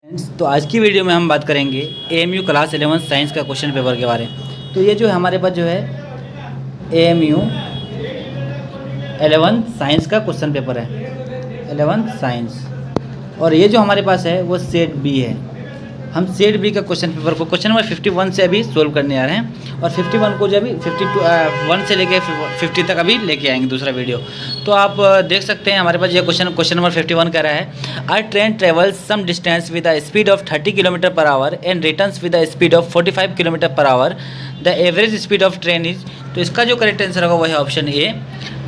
Friends, तो आज की वीडियो में हम बात करेंगे एएमयू क्लास 11 साइंस का क्वेश्चन पेपर के बारे में। तो ये जो है हमारे पास जो है एएमयू 11 साइंस का क्वेश्चन पेपर है, 11 साइंस। और ये जो हमारे पास है वो सेट बी है। हम सेट बी का क्वेश्चन पेपर को क्वेश्चन नंबर 51 से अभी सोल्व करने आ रहे हैं और 51 को जो अभी 51 से लेके 50 तक अभी लेके आएंगे दूसरा वीडियो। तो आप देख सकते हैं हमारे पास ये क्वेश्चन नंबर 51 कह रहा है are train travels some distance with the speed of 30 kilometre per hour and returns with the speed of 45 kilometre per hour, the average speed of train is. तो इसका जो करेक्ट आंसर होगा वो है option A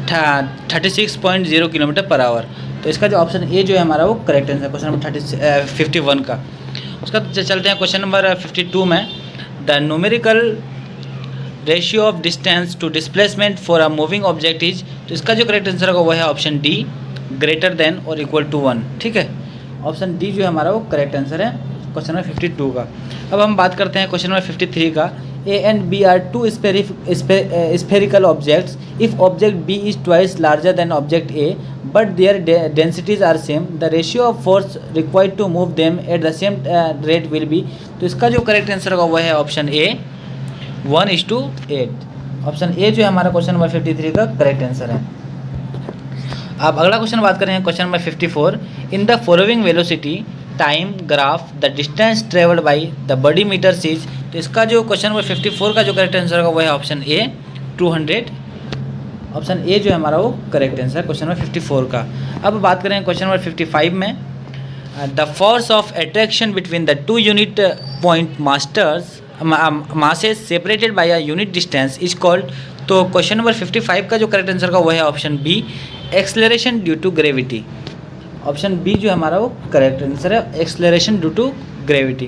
36.0 kilometre per hour. तो इसका जो option A जो है हमारा वो करेक्ट आंसर क्वेश्चन नंबर 51 का। उसका चलते हैं क्वेश्चन नंबर 52 में। The numerical ratio of distance to displacement for a moving object is. तो इसका जो करेक्ट आंसर होगा वो है ऑप्शन डी ग्रेटर देन और इक्वल टू 1। ठीक है, ऑप्शन डी जो है हमारा वो करेक्ट आंसर है क्वेश्चन नंबर 52 का। अब हम बात करते हैं क्वेश्चन नंबर 53 का। A and B are two spherical objects if object B is twice larger than object A but their densities are same, the ratio of force required to move them at the same rate will be। तो इसका जो correct answer होगा वो है option A 1:8। Option A जो है हमारा question number 53 का करेक्ट आंसर है। अब अगला क्वेश्चन बात करें question number 54। In the following velocity time graph the distance travelled by the body metres is. तो इसका जो क्वेश्चन नंबर 54 का जो करेक्ट आंसर होगा वो है ऑप्शन ए 200। ऑप्शन ए जो है हमारा वो करेक्ट आंसर क्वेश्चन नंबर 54 का। अब बात करें क्वेश्चन नंबर 55 में। The force of attraction between the two unit point masses separated by a unit distance is called. तो क्वेश्चन नंबर 55 का जो करेक्ट आंसर का वो है option B acceleration due to gravity. Option B जो है हमारा वो करेक्ट आंसर है acceleration due to gravity.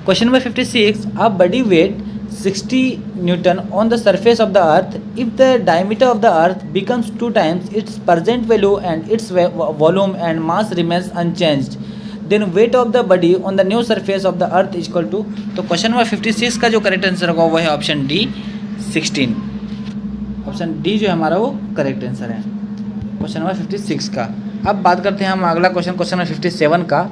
Question number 56। A body weight 60 Newton on the surface of the earth if the diameter of the earth becomes 2 times its present value and its volume and mass remains unchanged, then weight of the body on the new surface of the earth is equal to। तो question number 56 का जो correct answer होगा वो है option D 16। Option D जो है हमारा वो करेक्ट आंसर है क्वेश्चन नंबर 56 का। अब बात करते हैं हम अगला क्वेश्चन नंबर 57 का।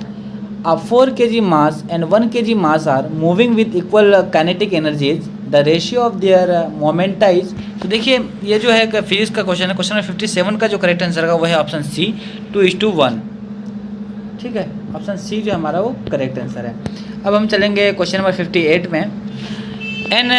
A 4 kg mass and 1 kg mass are moving with equal kinetic energies. The ratio of their momenta is। तो देखिए ये जो है फिजिक्स का क्वेश्चन है। क्वेश्चन नंबर 57 का जो करेक्ट आंसर का वो है ऑप्शन सी 2:1। ठीक है, ऑप्शन सी जो हमारा वो करेक्ट आंसर है। अब हम चलेंगे क्वेश्चन नंबर 58 में। An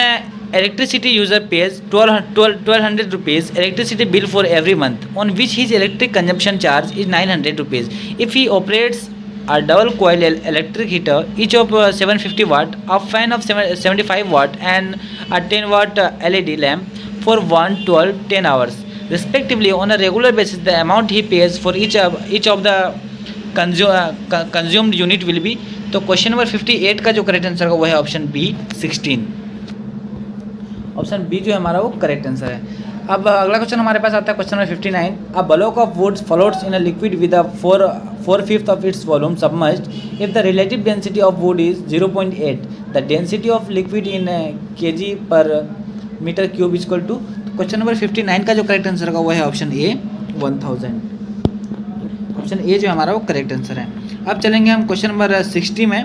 electricity user pays 1200 rupees electricity bill for every month on which his electric consumption charge is 900 rupees. If he operates a double coil electric heater each of 750 watt, a fan of 75 watt and a 10 watt LED lamp for 1, 12, 10 hours respectively on a regular basis, the amount he pays for each of the consumed unit will be। तो question number 58 का जो correct answer है वो है option B 16। Option B जो है हमारा वो करेक्ट आंसर है। अब अगला क्वेश्चन हमारे पास आता है question number 59। A block of wood floats in a liquid with a 4/5 of its volume submerged if the relative density of wood is 0.8, the density of liquid in kg per metre cube equal to. Question number 59 का जो correct answer होगा वो है option A 1000। Option A जो हमारा वो correct answer है। अब चलेंगे हम क्वेश्चन नंबर 60 में।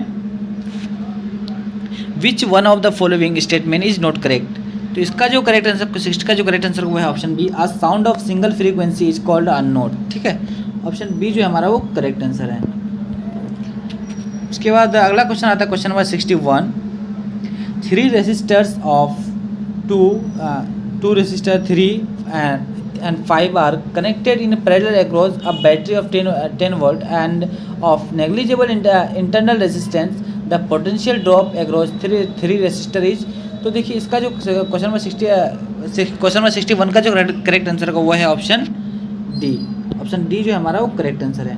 Which one of the following statement is not correct. तो इसका जो करेक्ट आंसर 60 का जो करेक्ट आंसर वो है option B a sound of single frequency is called a note. ठीक है, ऑप्शन बी जो है हमारा वो करेक्ट आंसर है। उसके बाद अगला क्वेश्चन आता है question number 61। 3 resistors of 2 resistor 3 and 5 are connected in parallel across a battery of 10 volt and of negligible internal resistance, the potential drop across 3 resistor is। तो देखिए इसका जो क्वेश्चन नंबर 61 का जो करेक्ट आंसर है वो है ऑप्शन डी। ऑप्शन डी जो है हमारा वो करेक्ट आंसर है।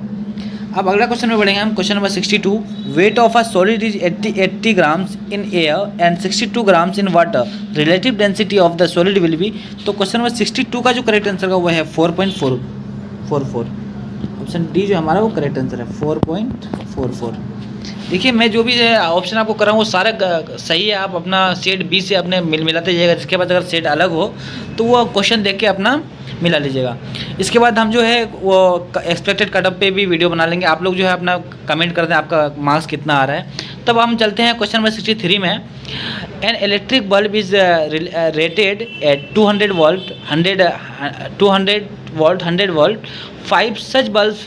अब अगला क्वेश्चन में बढ़ेंगे हम question number 62। Weight of a solid is 80 grams in air and 62 grams in water, relative density of the solid will be. तो क्वेश्चन नंबर 62 का जो करेक्ट आंसर है वो है 4.44। ऑप्शन डी जो हमारा वो करेक्ट आंसर है 4.44। देखिए मैं जो भी ऑप्शन आपको कर रहा हूँ वो सारा सही है। आप अपना सेट बी से अपने मिलाते जाइएगा। जिसके बाद अगर सेट अलग हो तो वो क्वेश्चन देख के अपना मिला लीजिएगा। इसके बाद हम जो है वो एक्सपेक्टेड कटअप पे भी वीडियो बना लेंगे। आप लोग जो है अपना कमेंट कर दें आपका मार्क्स कितना आ रहा है। तब हम चलते हैं क्वेश्चन नंबर 63 में। An electric bulb is rated eight 200 volt 100 volt 5 such bulbs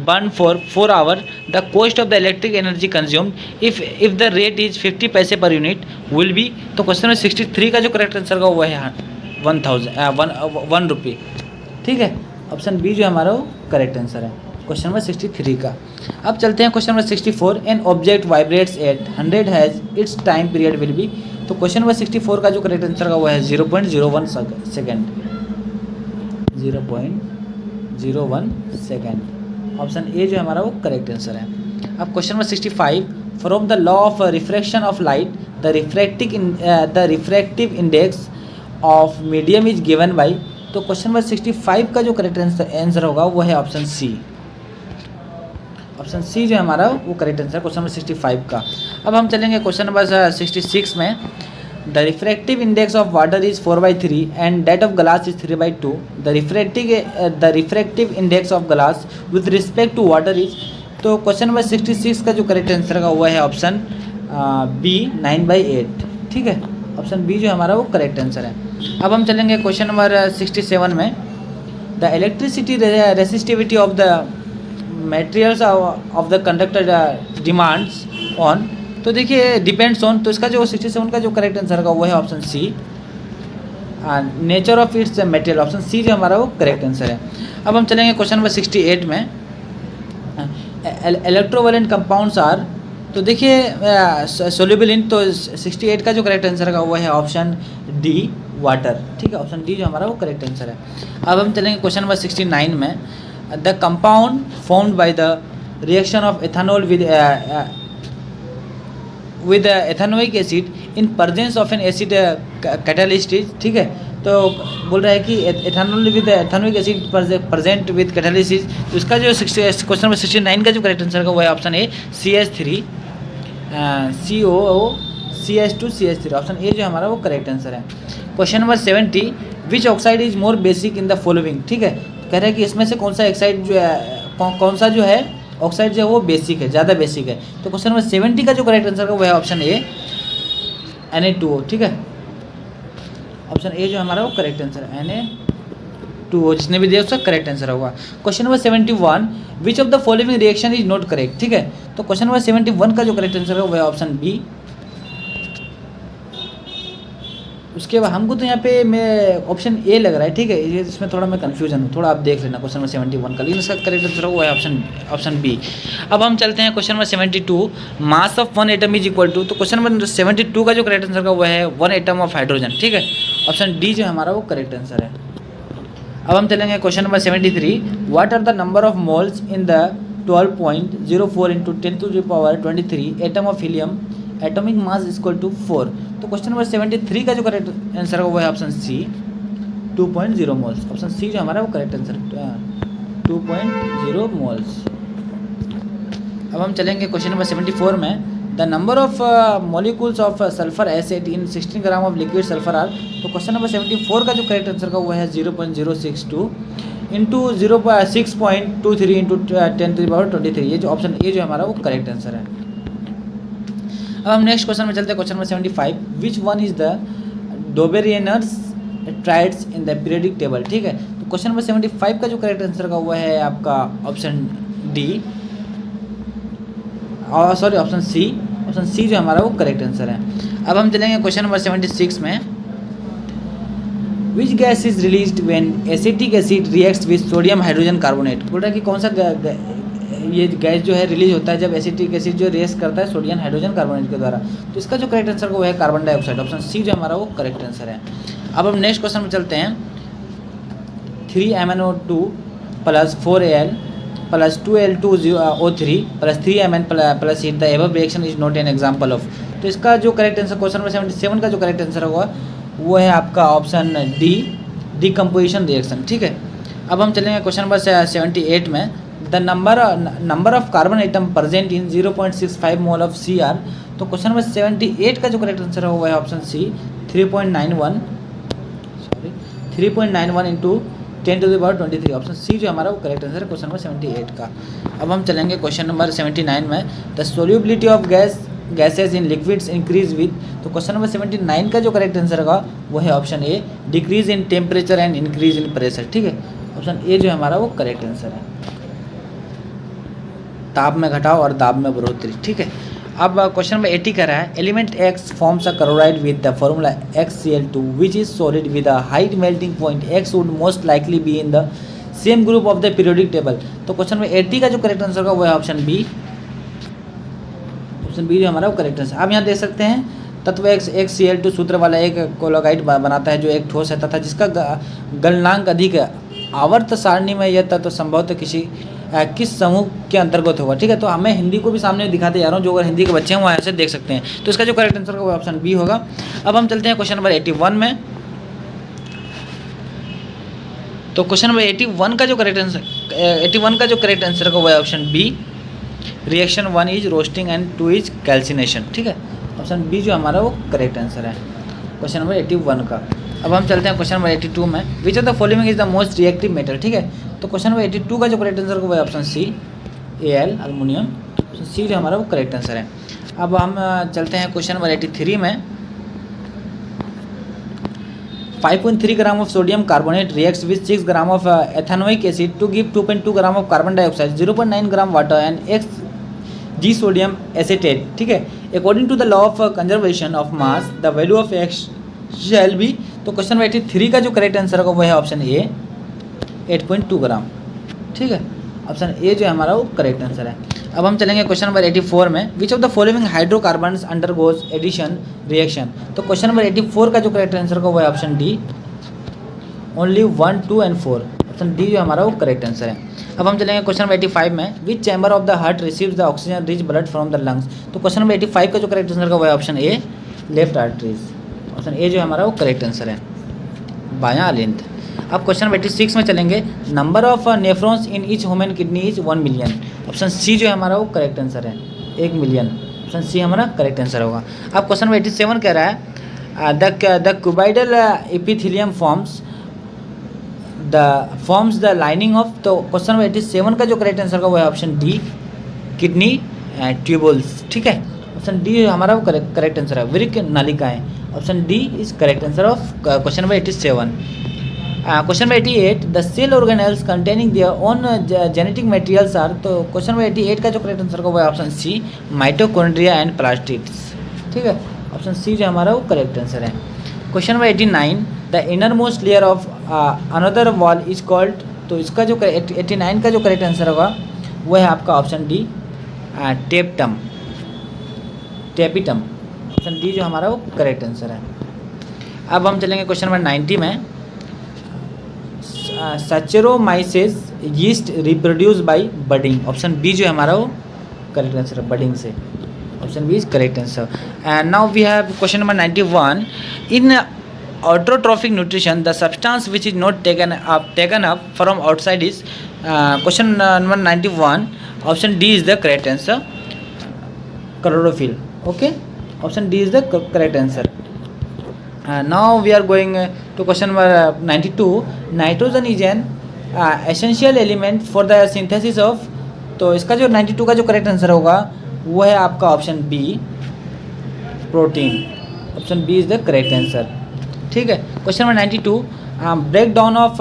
burn for 4 hours. The cost of the electric energy consumed if the rate is 50 पैसे पर यूनिट will be। तो क्वेश्चन नंबर 63 का जो correct answer का वो है 1 रुपये। ठीक है, ऑप्शन बी जो हमारा वो करेक्ट आंसर है क्वेश्चन नंबर 63 का। अब चलते हैं question number 64। An object vibrates at 100 हैज़ its time period will be. तो क्वेश्चन नंबर 64 का जो करेक्ट आंसर का वो है 0.01 सेकेंड, 0.01 सेकेंड। ऑप्शन ए जो हमारा वो करेक्ट आंसर है। अब question number 65। From the law of refraction of light the refractive index of medium is given by. तो क्वेश्चन नंबर 65 का जो करेक्ट आंसर होगा वो है ऑप्शन सी। ऑप्शन सी जो है हमारा वो करेक्ट आंसर क्वेश्चन नंबर 65 का। अब हम चलेंगे क्वेश्चन नंबर 66 में। The refractive index of water is 4/3 and that of glass is 3/2। The refractive index of glass with respect to water is. तो क्वेश्चन नंबर 66 का जो करेक्ट आंसर का हुआ है ऑप्शन बी 9/8। ठीक है, ऑप्शन बी जो हमारा वो करेक्ट आंसर है। अब हम चलेंगे क्वेश्चन नंबर 67 में। The electricity resistivity of the materials of the conductor demands on. तो देखिए डिपेंड्स ऑन। तो इसका जो 67 का जो करेक्ट आंसर का वो है option C nature of its material. Option C जो हमारा वो करेक्ट आंसर है। अब हम चलेंगे क्वेश्चन नंबर 68 में। Electrovalent compounds are. तो देखिए सोल्यूबल इन। तो 68 का जो करेक्ट आंसर का वो है ऑप्शन डी वाटर। ठीक है, ऑप्शन डी जो हमारा वो करेक्ट आंसर है। अब हम चलेंगे क्वेश्चन नंबर 69 में। The compound formed by the reaction of ethanol with ethanoic acid in presence of N acid catalyst. ठीक है, तो बोल रहा है कि ethanol with ethanoic acid present with catalysis. तो इसका जो क्वेश्चन नंबर 69 का जो करेक्ट आंसर का वो है option A CH3 COO CH2 CH3। Option A जो हमारा वो करेक्ट आंसर है। Question number 70। Which oxide is more basic in the following. ठीक है, कह रहा है कि इसमें से कौन सा ऑक्साइड जो है कौन सा जो है ऑक्साइड जो है वो बेसिक है, ज़्यादा बेसिक है। तो क्वेश्चन नंबर 70 का जो करेक्ट आंसर का वो है ऑप्शन ए Na2O। ठीक है, ऑप्शन ए जो हमारा वो करेक्ट आंसर है Na2O। जिसने भी दिया उसका करेक्ट आंसर होगा। Question number 71। Which of the following reaction is not correct. ठीक है, तो क्वेश्चन नंबर 71 का जो करेक्ट आंसर है वो है ऑप्शन बी। उसके बाद हमको तो यहाँ पे मैं ऑप्शन ए लग रहा है। ठीक है, ये इसमें थोड़ा मैं कंफ्यूजन हूँ, थोड़ा आप देख लेना क्वेश्चन नंबर 71 का। लेकिन इसका करेक्ट आंसर वो है ऑप्शन बी। अब हम चलते हैं question number 72। Mass of 1 atom is equal to. तो क्वेश्चन नंबर 72 का जो करेक्ट आंसर का वो है 1 एटम ऑफ हाइड्रोजन। ठीक है, ऑप्शन डी जो हमारा वो करेक्ट आंसर है। अब हम चलेंगे question number 73। What are the number of moles in the 12.04 × 10⁻23 atom of helium atomic mass equal to 4। तो क्वेश्चन नंबर 73 का जो करेक्ट आंसर है वो है option C 2.0 moles. Option C जो हमारा वो करेक्ट आंसर 2.0 मोल्स। अब हम चलेंगे क्वेश्चन नंबर 74 में। The number of molecules of sulphur acid in 16 gram of liquid sulphur are. तो क्वेश्चन नंबर 74 का जो करेक्ट आंसर का वो है 0.062 इंटू 6.23 इंटू 10⁻23। ये जो ऑप्शन ए जो हमारा वो करेक्ट आंसर है। अब हम नेक्स्ट क्वेश्चन में चलते हैं। Question number 75। Which one is the Dobereiner's triads in the periodic table. ठीक है, तो क्वेश्चन नंबर 75 का जो करेक्ट आंसर का हुआ है आपका ऑप्शन डी और sorry option C. Option C जो हमारा वो करेक्ट आंसर है। अब हम चलेंगे क्वेश्चन नंबर 76 में। Which gas is released when acetic acid reacts with sodium hydrogen carbonate. बोल रहा है कि कौन सा ये गैस जो है रिलीज होता है जब एसिटिक एसिड जो रिएक्ट करता है सोडियम हाइड्रोजन कार्बोनेट के द्वारा। तो इसका जो करेक्ट आंसर वो है कार्बन डाइऑक्साइड। ऑप्शन सी जो हमारा वो करेक्ट आंसर है। अब हम नेक्स्ट क्वेश्चन में चलते हैं। 3MnO2 + 4Al + 2Al2O3 + 3Mn + heat। The above reaction is not an example of. तो इसका जो करेक्ट आंसर क्वेश्चन नंबर 77 का जो करेक्ट आंसर होगा वो है आपका ऑप्शन डी डिकम्पोजिशन रिएक्शन। ठीक है, अब हम चलेंगे क्वेश्चन नंबर 78 में। The number of carbon atom present in 0.65 mole of Cr। तो क्वेश्चन नंबर 78 का जो करेक्ट आंसर है वो है option C 3.91 into 10⁻23। Option C जो हमारा वो करेक्ट आंसर है क्वेश्चन नंबर 78 का। अब हम चलेंगे क्वेश्चन नंबर 79 में। The solubility of gases in liquids increase with, तो क्वेश्चन नंबर 79 का जो करेक्ट आंसर होगा वो है option A, decrease in temperature and increase in pressure. ठीक है, ऑप्शन ए जो हमारा वो करेक्ट आंसर है, ताप में घटाव और दाब में बढ़ोतरी। ठीक है, अब क्वेश्चन नंबर 80 कह रहा है element X forms a chloride with the formula XCl2 which is solid with a high melting point X would most likely be in the same group of the periodic table. तो question number 80 का जो correct answer होगा वो है option B. Option B जो हमारा वो correct answer. आप यहाँ देख सकते हैं तत्व XCl2 सूत्र वाला एक क्लोराइड बनाता है जो एक ठोस है तथा जिसका गलनांक अधिक है। आवर्त सारणी में यह तत्व संभवतः किस समूह के अंतर्गत होगा। ठीक है, तो हमें हिंदी को भी सामने दिखाते जा रहा हूँ, जो अगर हिंदी के बच्चे हैं वो ऐसे देख सकते हैं। तो इसका जो करेक्ट आंसर होगा वो ऑप्शन बी होगा। अब हम चलते हैं क्वेश्चन नंबर 81 में। तो क्वेश्चन नंबर 81 का जो करेक्ट आंसर होगा वो है option B. Reaction 1 is roasting and 2 is calcination. ठीक है, ऑप्शन बी जो हमारा वो करेक्ट आंसर है क्वेश्चन नंबर 81 का। अब हम चलते हैं क्वेश्चन नंबर 82 में। Which of the following is the most reactive metal. ठीक है, तो क्वेश्चन नंबर 82 का जो करेक्ट आंसर होगा वो है ऑप्शन सी, Al अल्मोनियम। सी जो हमारा वो करेक्ट आंसर है। अब हम चलते हैं क्वेश्चन नंबर 83 में। 5.3 gram of sodium carbonate reacts with 6 gram of ethanoic acid to give 2.2 gram of carbon dioxide, 0.9 gram water and Xg sodium acetate. ठीक है, according to the law of conservation of mass the value of X shall be. तो question number 83 का जो correct answer होगा वो है option ए, 8.2 ग्राम। ठीक है, ऑप्शन ए जो हमारा वो करेक्ट आंसर है। अब हम चलेंगे क्वेश्चन नंबर 84 में। Which of the following hydrocarbons undergoes addition reaction. तो क्वेश्चन नंबर 84 का जो करेक्ट आंसर होगा वो है option D, only 1, 2 and 4। Option D जो हमारा वो करेक्ट आंसर है। अब हम चलेंगे क्वेश्चन नंबर 85 में। Which chamber of the heart receives the oxygen rich blood from the lungs. तो क्वेश्चन नंबर 85 का जो करेक्ट आंसर होगा वो है option A, left arteries. Option A जो हमारा वो करेक्ट आंसर है, बायां अलिंद। अब क्वेश्चन नंबर 86 में चलेंगे। Number of nephrons in each human kidney is 1 million. Option C जो हमारा वो करेक्ट आंसर है, 1 मिलियन। ऑप्शन सी हमारा करेक्ट आंसर होगा। अब क्वेश्चन नंबर 87 कह रहा है the cuboidal epithelium forms the lining of. तो क्वेश्चन नंबर 87 का जो करेक्ट आंसर होगा वो है ऑप्शन डी, किडनी ट्यूबल्स। ठीक है, ऑप्शन डी हमारा वो करेक्ट आंसर है, वृक्क नलिकाएं। Option D is correct answer of question number 87। Question number 88 the cell organelles containing their own genetic materials are. तो क्वेश्चन नंबर 88 का जो करेक्ट आंसर होगा वो है option C, mitochondria and plastids. ठीक है, ऑप्शन सी जो हमारा वो करेक्ट आंसर है। Question number 89 the inner most layer of another wall is called. तो इसका जो 89 का जो करेक्ट आंसर होगा वो है आपका option D, tapetum. Option D जो हमारा वो करेक्ट आंसर है। अब हम चलेंगे क्वेश्चन नंबर 90 में। Saccharomyces yeast reproduce by budding. Option B जो हमारा वो करेक्ट आंसर है, बडिंग से। Option B is correct answer. And now we have question number 91 in autotrophic nutrition the substance which is not taken up from outside is question number 91 option D is the correct answer, chlorophyll. Okay, option D is the correct answer. Now we are going to question number 92 nitrogen is an essential element for the synthesis of। तो इसका जो 92 का जो correct answer होगा वो है आपका option B, protein. Option B is the correct answer. ठीक है, question number 92 break down of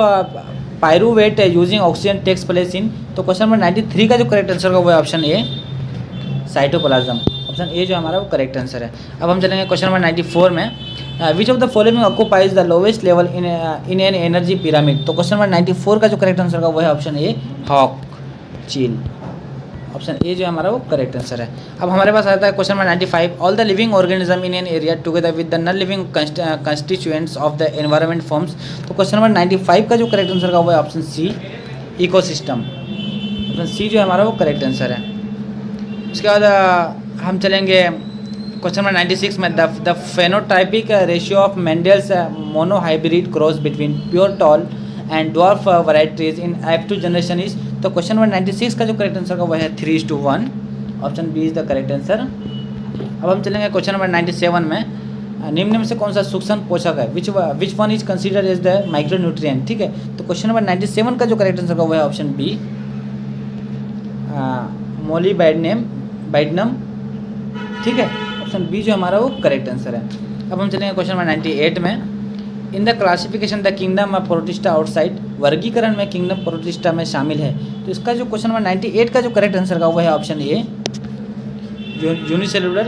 pyruvate using oxygen takes place in. तो क्वेश्चन नंबर 93 का जो करेक्ट आंसर होगा वो है option A, cytoplasm. Option A जो हमारा वो करेक्ट आंसर है। अब हम चलेंगे क्वेश्चन नंबर 94 में। Which of the following occupies the lowest level in an energy pyramid. तो क्वेश्चन नंबर 94 का जो करेक्ट आंसर होगा वो है ऑप्शन ए, हॉक चील। ऑप्शन ए जो हमारा वो करेक्ट आंसर है। अब हमारे पास आता है question number 95 all the living organism in an area together with the non living constituents of the environment forms. तो क्वेश्चन नंबर 95 का जो करेक्ट आंसर का वो है option C, ecosystem. Option C जो हमारा वो करेक्ट आंसर है। उसके बाद हम चलेंगे क्वेश्चन नंबर 96 में। The phenotypic ratio of Mendel's monohybrid cross between pure tall and dwarf varieties in F2 generation is. तो क्वेश्चन नंबर 96 का जो करेक्ट आंसर का वो है 3:1। Option B is the correct answer. अब हम चलेंगे क्वेश्चन नंबर 97 में। निम्न में से कौन सा सूक्ष्म पोषक है, which one is considered as the micro nutrient. ठीक है, तो क्वेश्चन नंबर 97 का जो करेक्ट आंसर होगा वो है ऑप्शन बी, मोलिबेडनम। ठीक है, ऑप्शन बी जो हमारा वो करेक्ट आंसर है। अब हम चलेंगे क्वेश्चन नंबर 98 में। In the classification the kingdom of protista outside, वर्गीकरण में किंगडम प्रोटिस्टा में शामिल है। तो इसका जो क्वेश्चन नंबर 98 का जो करेक्ट आंसर का वो है ऑप्शन ए, यूनिसेलुलर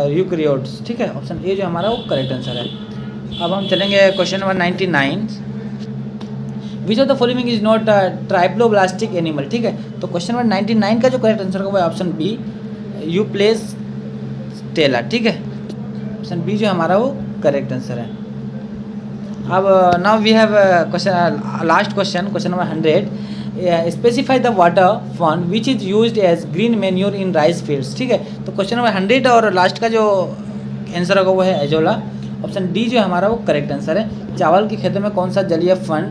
यूकैरियोट्स। ठीक है, ऑप्शन ए जो हमारा वो करेक्ट आंसर है। अब हम चलेंगे question number 99। Which of the following is not triploblastic animal. ठीक है, तो क्वेश्चन नंबर 99 का जो करेक्ट आंसर का वो है ऑप्शन बी, यूप्लेस्टेला। ठीक है, ऑप्शन बी जो हमारा वो करेक्ट आंसर है। अब now we have question, last question, question number 100। Specify the water फॉन्ट which is used as green manure in rice fields. ठीक है, तो क्वेश्चन नंबर 100 और लास्ट का जो आंसर होगा वो है एजोला। ऑप्शन डी जो हमारा वो करेक्ट आंसर है। चावल की खेतों में कौन सा जलीय फंड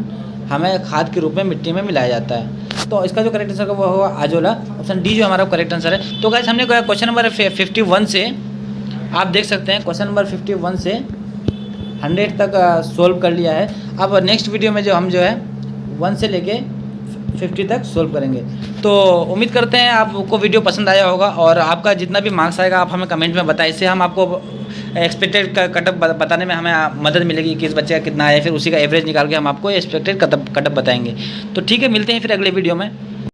हमें खाद के रूप में मिट्टी में मिलाया जाता है, तो इसका जो करेक्ट आंसर होगा वो होगा आजोला। ऑप्शन डी जो हमारा करेक्ट आंसर है। तो गाइस हमने क्वेश्चन नंबर 51 से आप देख सकते हैं क्वेश्चन नंबर 51 से 100 तक सोल्व कर लिया है। अब नेक्स्ट वीडियो में जो हम जो है 1 से लेके 50 तक सोल्व करेंगे। तो उम्मीद करते हैं आपको वीडियो पसंद आया होगा और आपका जितना भी मार्क्स आएगा आप हमें कमेंट में बताएं। इससे हम आपको एक्सपेक्टेड कटअप बताने में हमें मदद मिलेगी कि इस बच्चे का कितना है, फिर उसी का एवरेज निकाल के हम आपको एक्सपेक्टेड कटअप बताएंगे। तो ठीक है, मिलते हैं फिर अगले वीडियो में।